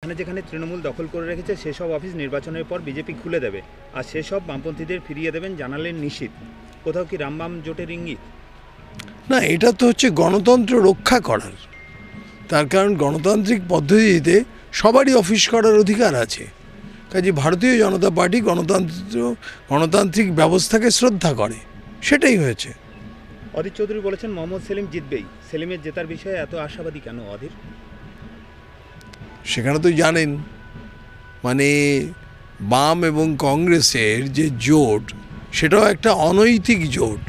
যেখানে যেখানে তৃণমূল দখল করে রেখেছে সেসব অফিস নির্বাচনের পর বিজেপি খুলে দেবে, আর সেসব বামপন্থীদের ফিরিয়ে দেবেন জানালেন নিশীথ। কোথাও কি রামবাম জোটের ইঙ্গিত? না, এটা তো হচ্ছে গণতন্ত্র রক্ষা করার। তার কারণ গণতান্ত্রিক পদ্ধতিতে সবারই অফিস করার অধিকার আছে। কাজে ভারতীয় জনতা পার্টি গণতান্ত্রিক ব্যবস্থাকে শ্রদ্ধা করে, সেটাই হয়েছে। অধীর চৌধুরী বলেছেন মোহাম্মদ সেলিম জিতবেই। সেলিমের জেতার বিষয়ে এত আশাবাদী কেন অধীর? সেখানে তো জানেন, মানে বাম এবং কংগ্রেসের যে জোট, সেটাও একটা অনৈতিক জোট।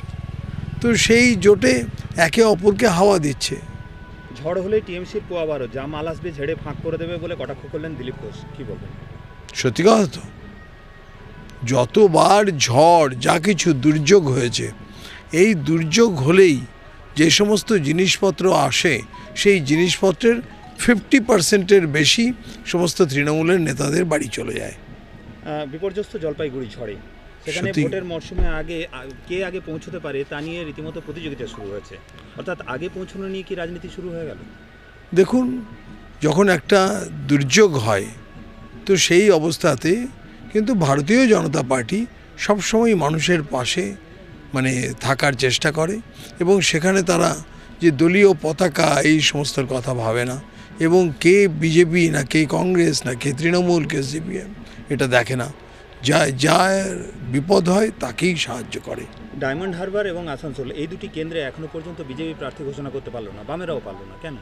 তো সেই জোটে একে অপরকে হাওয়া দিচ্ছে। ঝড় হলে টিএমসির পোয়াবারও যা মাল আসবে ঝেড়ে ফাঁক করে দেবে বলে কটাক্ষ করলেন দিলীপ ঘোষ। কী বলবেন? সত্যি কথা তো, যতবার ঝড় যা কিছু দুর্যোগ হয়েছে, এই দুর্যোগ হলেই যে সমস্ত জিনিসপত্র আসে, সেই জিনিসপত্রের 50% বেশি সমস্ত তৃণমূলের নেতাদের বাড়ি চলে যায়। বিপর্যস্ত জলপাইগুড়ি ঝড়ে সেখানে ভোটের মরশুমে কে আগে পৌঁছতে পারে তা নিয়ে রীতিমতো প্রতিযোগিতা শুরু হয়েছে। অর্থাৎ আগে পৌঁছানো নিয়ে কি রাজনীতি শুরু হয়ে গেল? দেখুন, যখন একটা দুর্যোগ হয় তো সেই অবস্থাতে কিন্তু ভারতীয় জনতা পার্টি সবসময় মানুষের পাশে মানে থাকার চেষ্টা করে, এবং সেখানে তারা যে দলীয় পতাকা এই সমস্ত কথা ভাবে না, এবং কে বিজেপি না কে কংগ্রেস না কে তৃণমূল কে সিপিএম এটা দেখে না। যার বিপদ হয় তাকেই সাহায্য করে। ডায়মন্ড হারবার এবং আসানসোল এই দুটি কেন্দ্রে এখনো পর্যন্ত বিজেপি প্রার্থী ঘোষণা করতে পারলো না, বামেরাও পারলো না, কেন?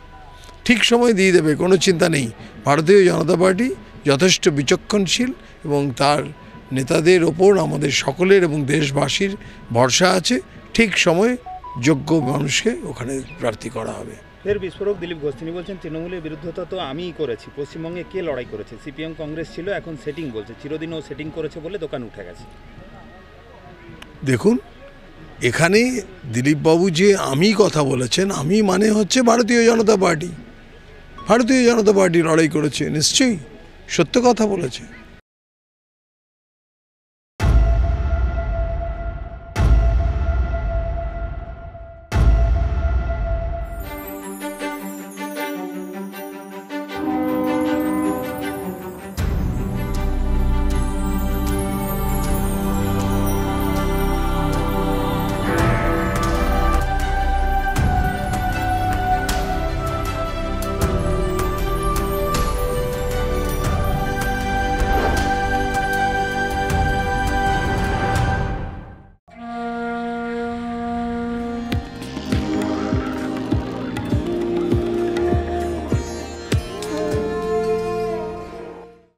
ঠিক সময় দিয়ে দেবে, কোনো চিন্তা নেই। ভারতীয় জনতা পার্টি যথেষ্ট বিচক্ষণশীল, এবং তার নেতাদের ওপর আমাদের সকলের এবং দেশবাসীর ভরসা আছে। ঠিক সময়ে যোগ্য মানুষকে ওখানে প্রার্থী করা হবে। ফের বিস্ফোরক দিলীপ ঘোষ। তিনি বলছেন তৃণমূলের বিরুদ্ধতা তো আমিই করেছি, পশ্চিমবঙ্গে কে লড়াই করেছে? সিপিএম কংগ্রেস ছিল, এখন সেটিং বলছে। চিরদিনও সেটিং করেছে বলে দোকান উঠে গেছে। দেখুন, এখানে দিলীপবাবু যে আমি কথা বলেছেন, আমি মানে হচ্ছে ভারতীয় জনতা পার্টি। ভারতীয় জনতা পার্টি লড়াই করেছে, নিশ্চয়ই সত্য কথা বলেছে।